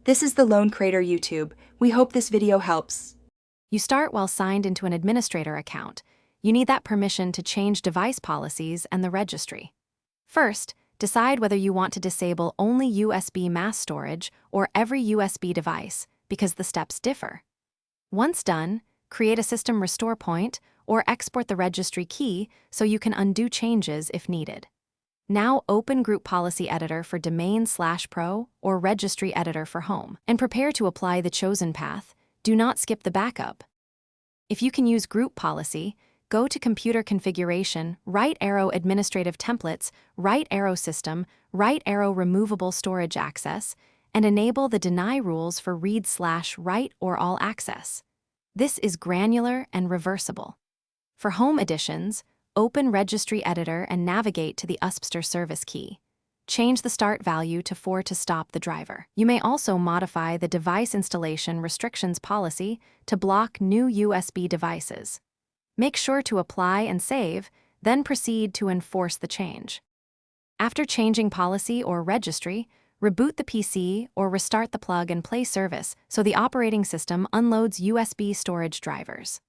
This is the Lone Creator YouTube. We hope this video helps. You start while signed into an administrator account. You need that permission to change device policies and the registry. First, decide whether you want to disable only USB mass storage or every USB device, because the steps differ. Once done, create a system restore point or export the registry key so you can undo changes if needed. Now open Group Policy Editor for Domain/Pro or Registry Editor for Home, and prepare to apply the chosen path. Do not skip the backup. If you can use Group Policy, go to Computer Configuration, right arrow Administrative Templates, right arrow System, right arrow Removable Storage Access, and enable the Deny rules for Read/Write or All Access. This is granular and reversible. For home editions, open Registry Editor and navigate to the USPSTR service key. Change the start value to 4 to stop the driver. You may also modify the Device Installation Restrictions policy to block new USB devices. Make sure to apply and save, then proceed to enforce the change. After changing policy or registry, reboot the PC or restart the plug-and-play service so the operating system unloads USB storage drivers.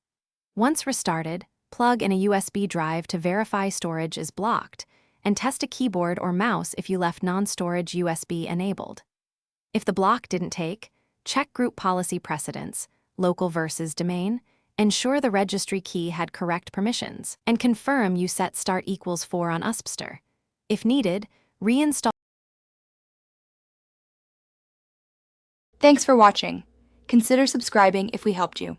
Once restarted, plug in a USB drive to verify storage is blocked, and test a keyboard or mouse if you left non-storage USB enabled. If the block didn't take, check Group Policy Precedents, local versus domain, ensure the registry key had correct permissions, and confirm you set start equals 4 on USPSTR. If needed, reinstall. Thanks for watching. Consider subscribing if we helped you.